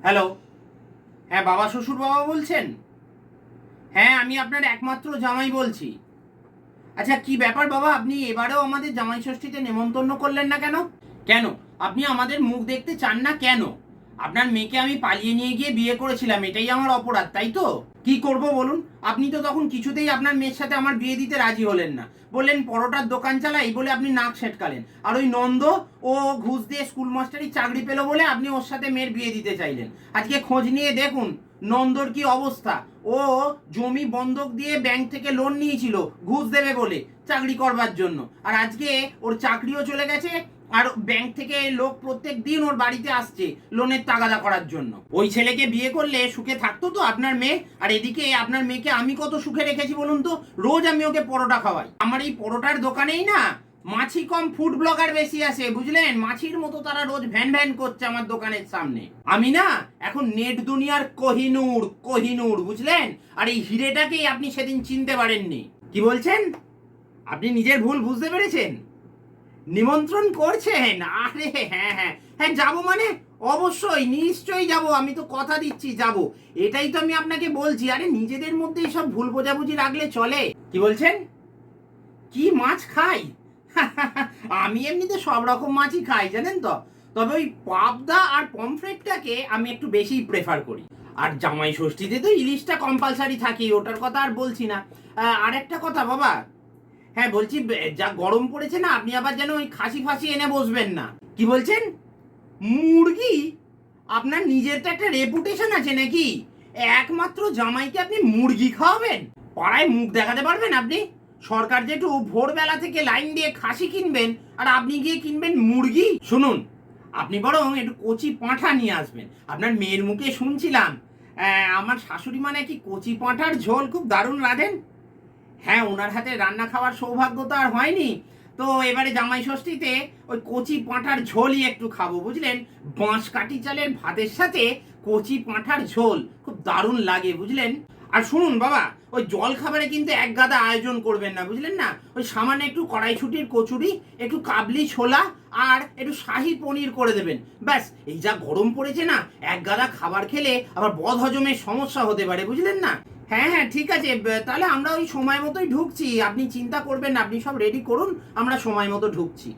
Hello, হ্যাঁ বাবা শ্বশুর বাবা বলছেন? হ্যাঁ, আমি আপনার একমাত্র জামাই বলছি। আচ্ছা, কি ব্যাপার বাবা, আপনি এবারেও আমাদের জামাই ষষ্ঠীতে নেমন্তন্ন করলেন না কেন? কেন? আপনি আমাদের মুখ দেখতে চান না কেন? আপনার মেয়েকে আমি পালিয়ে নিয়ে গিয়ে বিয়ে করেছিলাম, এটাই আমার অপরাধ, তাই তো? কি করব বলুন? আপনি তো তখন কিছুতেই আপনার মেয়ের সাথে আমার বিয়ে দিতে রাজি হলেন না। বললেন পরোটার দোকান চালাই বলে আপনি নাক সেটকালেন। আর ওই নন্দ, ও ঘুষ দিয়ে স্কুল মাস্টারি চাকরি পেল বলে আপনি ওর সাথে মেয়ের বিয়ে দিতে চাইলেন। আজকে খোঁজ নিয়ে দেখুন নন্দর কি অবস্থা। ও জমি বন্ধক দিয়ে ব্যাংক থেকে লোন নিয়েছিল ঘুষ দেবে বলে চাকরি করবার জন্য, আর আজকে ওর চাকরিও চলে গেছে। আর ব্যাংক থেকে লোক প্রত্যেক দিন ওর বাড়িতে আসছে লোনের তাগাদা করার জন্য। ওই ছেলেকে বিয়ে করলে সুখে থাকতো তো আপনার মেয়ে? আর এদিকে আপনার মেয়েকে আমি কত সুখে রেখেছি বলুন তো। রোজ আমি ওকে পরোটা খাওয়াই। আমার এই পরোটার দোকানেই না মাছি কম ফুড ব্লগার বেশি আছে, বুঝলেন? মাছির মতো তারা রোজ ভ্যান ভ্যান করছে আমার দোকানের সামনে। আমি না এখন নেট দুনিয়ার কোহিনূর কোহিনূর, বুঝলেন? আর এই হিরেটাকেই আপনি সেদিন চিনতে পারেননি। কি বলছেন? আপনি নিজের ভুল বুঝতে পেরেছেন? নিমন্ত্রণ করছেন? আরে হ্যাঁ হ্যাঁ হ্যাঁ, যাবো মানে অবশ্যই নিশ্চয়ই যাব, আমি তো কথা দিচ্ছি যাব। এটাই তো আমি আপনাকে বলছি। আরে নিজেদের মধ্যে সব ভুল বোঝাবুঝি রাখলে চলে? কি বলছেন? কি মাছ খাই? আমি এমনিতে সব রকম মাছই খাই, জানেন তো। তবে ওই পাবদা আর পমফ্রেটটাকে আমি একটু বেশি প্রেফার করি। আর জামাই ষষ্ঠীতে তো ইলিশটা কম্পালসারি থাকি, ওটার কথা আর বলছি না। আর একটা কথা বাবা, হ্যাঁ বলছি, যা গরম পড়েছে না, আপনি আবার যেন ওই খাসি ফাসি এনে বসবেন না। কি বলছেন? মুরগি? আপনার নিজের তো একটা রেপুটেশন আছে নাকি? একমাত্র জামাইকে আপনি মুরগি খাওয়াবেন? পাড়ায় মুখ দেখাতে পারবেন আপনি? সরকার যেটু ভোরবেলা থেকে লাইন দিয়ে খাসি কিনবেন, আর আপনি গিয়ে কিনবেন মুরগি? শুনুন, আপনি বরং একটু কচি পাঁঠা নিয়ে আসবেন। আপনার মেয়ের মুখে শুনছিলাম আমার শাশুড়ি মানে কি কচি পাঁঠার ঝোল খুব দারুণ রাঁধেন। হ্যাঁ, ওনার হাতে রান্না খাওয়ার সৌভাগ্য তো আর হয়নি। তো এবারে জামাই ষষ্ঠীতে ওই কচি পাঁঠার ঝোলই একটু খাবো, বুঝলেন? বাঁশ কাঠি চালের ভাতের সাথে কচি পাঁঠার ঝোল খুব দারুণ লাগে, বুঝলেন? আর শুনুন বাবা, ওই জল খাবারে কিন্তু এক গাদা আয়োজন করবেন না, বুঝলেন না? ওই সামান্য একটু কড়াইশুটির কচুরি, একটু কাবলি ছোলা, আর একটু শাহি পনির করে দেবেন। ব্যাস, এই যা গরম পড়েছে না, এক গাদা খাবার খেলে আবার বদ হজমের সমস্যা হতে পারে, বুঝলেন না? হ্যাঁ হ্যাঁ ঠিক আছে, তাহলে আমরা ওই সময় মতোই ঢুকছি, আপনি চিন্তা করবেন না, আপনি সব রেডি করুন, আমরা সময় মতো ঢুকছি।